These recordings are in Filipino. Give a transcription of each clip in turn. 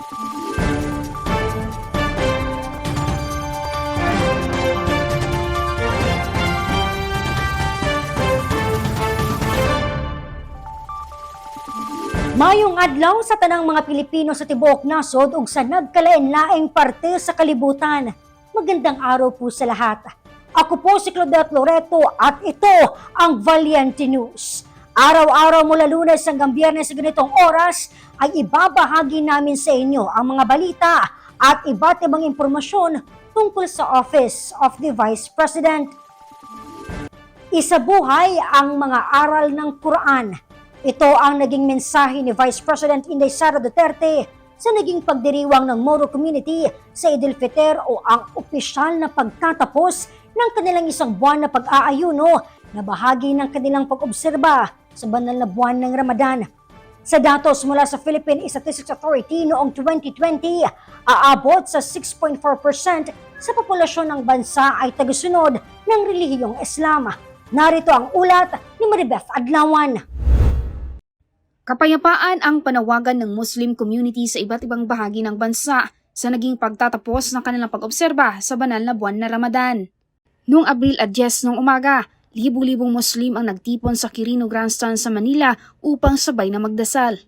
Mayong adlaw sa tanang mga Pilipino sa tibuok nasod ug sa nagkalain-laing parte sa kalibutan. Magandang araw po sa lahat. Ako po si Claudette Loreto at ito ang Valiente News. Araw-araw mula Lunes hanggang Biyernes sa ganitong oras ay ibabahagi namin sa inyo ang mga balita at iba't ibang impormasyon tungkol sa Office of the Vice President. Isabuhay ang mga aral ng Quran. Ito ang naging mensahe ni Vice President Inday Sara Duterte sa naging pagdiriwang ng Moro Community sa Eid al-Fitr o ang opisyal na pagtatapos ng kanilang isang buwan na pag-aayuno na bahagi ng kanilang pag-obserba sa banal na buwan ng Ramadan. Sa datos mula sa Philippine Statistics Authority noong 2020, aabot sa 6.4% sa populasyon ng bansa ay tagasunod ng relihiyong Islam. Narito ang ulat ni Maribeth Adlawan. Kapayapaan ang panawagan ng Muslim community sa iba't ibang bahagi ng bansa sa naging pagtatapos ng kanilang pag-obserba sa banal na buwan na Ramadan. Noong Abril 10 ng umaga, libu-libong Muslim ang nagtipon sa Quirino Grandstand sa Manila upang sabay na magdasal.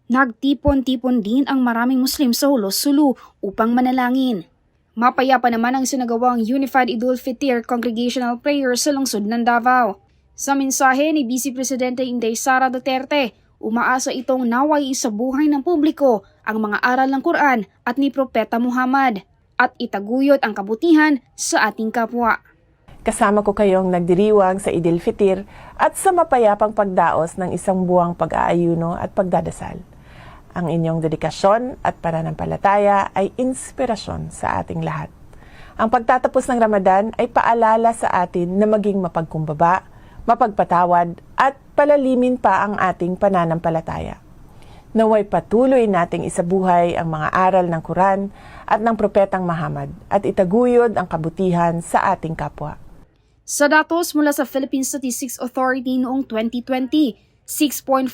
Nagtipon-tipon din ang maraming Muslim sa Hulos Sulu upang manalangin. Mapayapa naman ang sinagawang Unified Eid al-Fitr Congregational Prayer sa lungsod ng Davao. Sa mensahe ni Vice Presidente Inday Sara Duterte, umaasa itong naway sa buhay ng publiko ang mga aral ng Quran at ni Propeta Muhammad at itaguyod ang kabutihan sa ating kapwa. Kasama ko kayong nagdiriwang sa Eid al-Fitr at sa mapayapang pagdaos ng isang buwang pag-aayuno at pagdadasal. Ang inyong dedikasyon at pananampalataya ay inspirasyon sa ating lahat. Ang pagtatapos ng Ramadan ay paalala sa atin na maging mapagkumbaba, mapagpatawad at palalimin pa ang ating pananampalataya. Naway patuloy nating isabuhay ang mga aral ng Quran at ng Propetang Muhammad at itaguyod ang kabutihan sa ating kapwa. Sa datos mula sa Philippine Statistics Authority noong 2020, 6.4%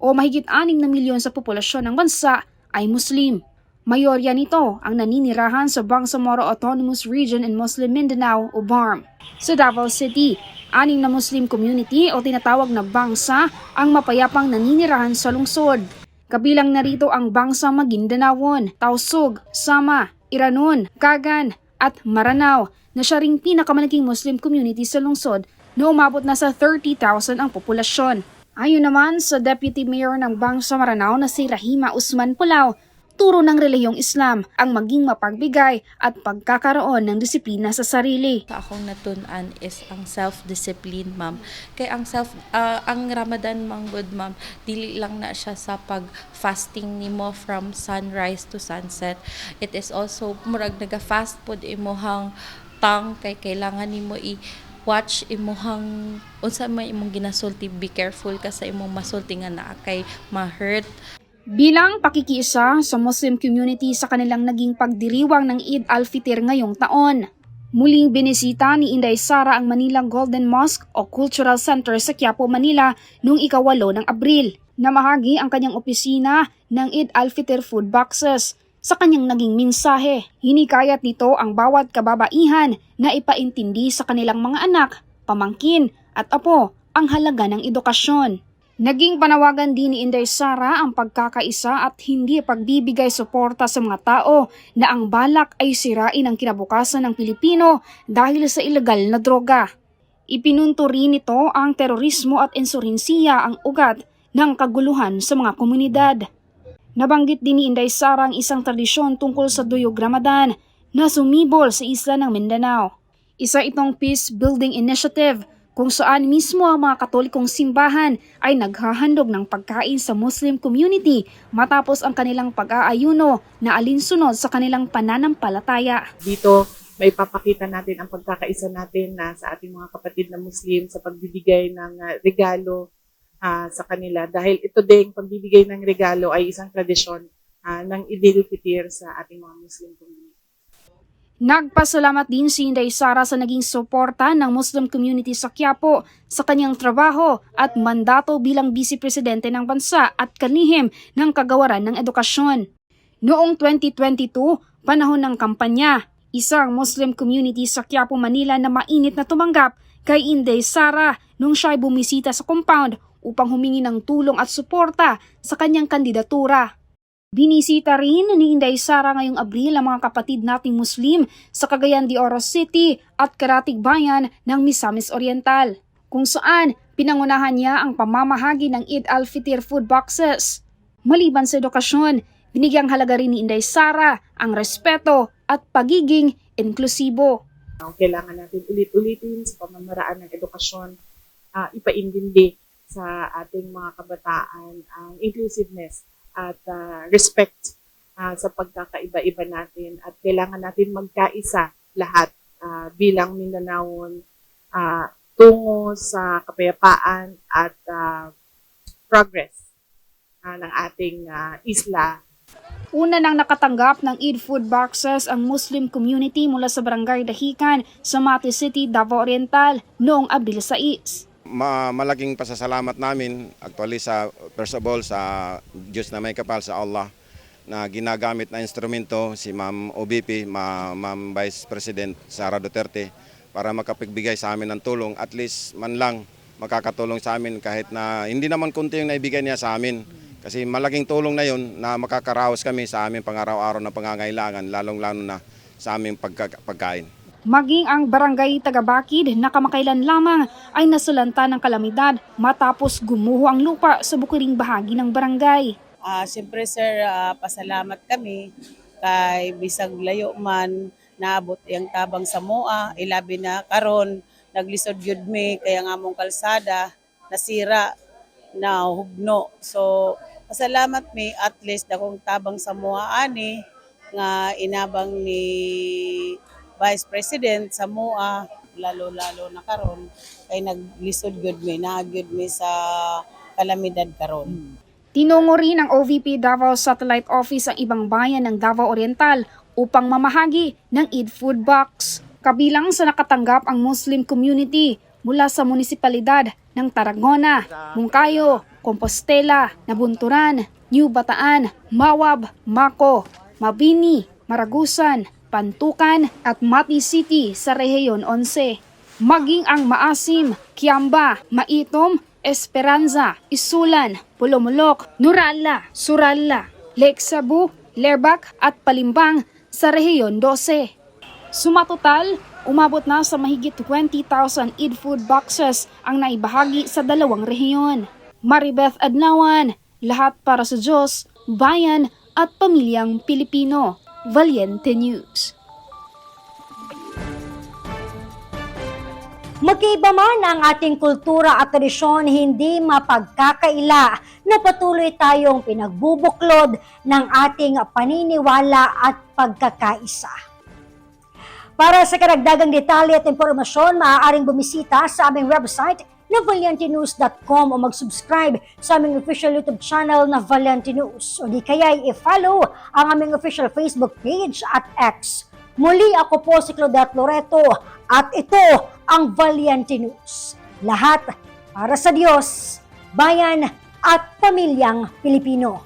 o mahigit 6 na milyon sa populasyon ng bansa ay Muslim. Mayorya nito ang naninirahan sa Bangsamoro Autonomous Region in Muslim Mindanao o BARM. Sa Davao City, 6 na Muslim community o tinatawag na bangsa ang mapayapang naninirahan sa lungsod. Kabilang narito ang Bangsa Maguindanaon, Tausug, Sama, Iranon, Kagan at Maranao na siya ring pinakamalaking Muslim community sa lungsod na umabot na sa 30,000 ang populasyon. Ayon naman sa Deputy Mayor ng Bangsa Maranao na si Rahima Usman Pulao, turo ng relihiyong Islam ang maging mapagbigay at pagkakaroon ng disiplina sa sarili. Sa akong natun-an is ang self-discipline, ma'am. Kay ang ang Ramadan manggod, ma'am, dili lang na siya sa pag-fasting nimo from sunrise to sunset. It is also murag naga-fast pod imuhang tang kay kailangan nimo watch imuhang unsa may imong ginasulti, be careful ka sa imong masulti nga naa kay ma-hurt. Bilang pakikiisa sa Muslim community sa kanilang naging pagdiriwang ng Eid al-Fitr ngayong taon, muling binisita ni Inday Sara ang Manila Golden Mosque o Cultural Center sa Quiapo, Manila noong ika-8 ng Abril. Namahagi ang kanyang opisina ng Eid al-Fitr food boxes. Sa kanyang naging mensahe, hinikayat nito ang bawat kababaihan na ipaintindi sa kanilang mga anak, pamangkin at apo ang halaga ng edukasyon. Naging panawagan din ni Inday Sara ang pagkakaisa at hindi pagbibigay suporta sa mga tao na ang balak ay sirain ang kinabukasan ng Pilipino dahil sa ilegal na droga. Ipinunto rin nito ang terorismo at insurensiya ang ugat ng kaguluhan sa mga komunidad. Nabanggit din ni Inday Sara ang isang tradisyon tungkol sa Duyog Ramadan na sumibol sa isla ng Mindanao. Isa itong peace building initiative kung saan mismo ang mga Katolikong simbahan ay naghahandog ng pagkain sa Muslim community matapos ang kanilang pag-aayuno na alinsunod sa kanilang pananampalataya. Dito may papakita natin ang pagkakaisa natin sa ating mga kapatid na Muslim sa pagbibigay ng regalo sa kanila. Dahil ito ding pagbibigay ng regalo ay isang tradisyon ng Eid al-Fitr sa ating mga Muslim community. Nagpasalamat din si Inday Sara sa naging suporta ng Muslim community sa Quiapo sa kanyang trabaho at mandato bilang Vice Presidente ng bansa at kalihim ng kagawaran ng edukasyon. Noong 2022, panahon ng kampanya, isang Muslim community sa Quiapo, Manila na mainit na tumanggap kay Inday Sara nung siya'y bumisita sa compound upang humingi ng tulong at suporta sa kanyang kandidatura. Binisita rin ni Inday Sara ngayong Abril ang mga kapatid nating Muslim sa Cagayan de Oro City at Karatig Bayan ng Misamis Oriental, kung saan pinangunahan niya ang pamamahagi ng Eid al-Fitr food boxes. Maliban sa edukasyon, binigyang halaga rin ni Inday Sara ang respeto at pagiging inklusibo. Kailangan natin ulit-ulitin sa pamamaraan ng edukasyon, ipaintindi sa ating mga kabataan ang inclusiveness at respect sa pagkakaiba-iba natin, at kailangan natin magkaisa lahat bilang Mindanaon tungo sa kapayapaan at progress ng ating isla. Una nang nakatanggap ng Eid food boxes ang Muslim community mula sa Barangay Dahican sa Mati City, Davao Oriental noong Abril 6. Malaking pasasalamat namin actually first of all sa Diyos na may kapal, sa Allah, na ginagamit na instrumento si Ma'am OBP, Ma'am Vice President Sara Duterte, para makapagbigay sa amin ng tulong, at least man lang makakatulong sa amin kahit na hindi naman kunti yung naibigay niya sa amin. Kasi malaking tulong na yun na makakaraos kami sa aming pang-araw-araw na pangangailangan, lalong-lalo na sa aming pagkain. Maging ang Barangay Tagabakid na kamakailan lamang ay nasulanta ng kalamidad matapos gumuho ang lupa sa bukiring bahagi ng barangay. Siyempre sir, pasalamat kami kay bisag layo man naabot yung tabang sa MOA, ilabi na karon naglisod gyud mi kaya nga mong kalsada nasira na hugno. So pasalamat mi at least dakong tabang sa MOA ani nga inabang ni Vice President sa MOA, lalo-lalo na karon kay naglisod gyud mi, nagyud mi sa kalamidad karon. Tinungo rin ng OVP Davao Satellite Office ang ibang bayan ng Davao Oriental upang mamahagi ng Eid food box. Kabilang sa nakatanggap ang Muslim community mula sa munisipalidad ng Tarragona, Moncayo, Compostela, Nabunturan, New Bataan, Mawab, Maco, Mabini, Maragusan, Pantukan at Mati City sa Rehiyon 11. Maging ang Maasim, Kiamba, Maitom, Esperanza, Isulan, Pulomolok, Nurala, Surala, Lake Cebu, Lerbak at Palimbang sa Rehiyon 12. Sumatotal, umabot na sa mahigit 20,000 Eid food boxes ang naibahagi sa dalawang rehiyon. Maribeth Adlawan, lahat para sa Diyos, bayan at pamilyang Pilipino. Valiente News. Magkaiba man ang ating kultura at tradisyon, hindi mapagkakaila na patuloy tayong pinagbubuklod ng ating paniniwala at pagkakaisa. Para sa karagdagang detalye at impormasyon, maaaring bumisita sa aming website na valiantenews.com o mag-subscribe sa aming official YouTube channel na Valiante News, o di kaya i-follow ang aming official Facebook page at X. Muli, ako po si Claudette Loreto at ito ang Valiante News. Lahat para sa Diyos, bayan at pamilyang Pilipino.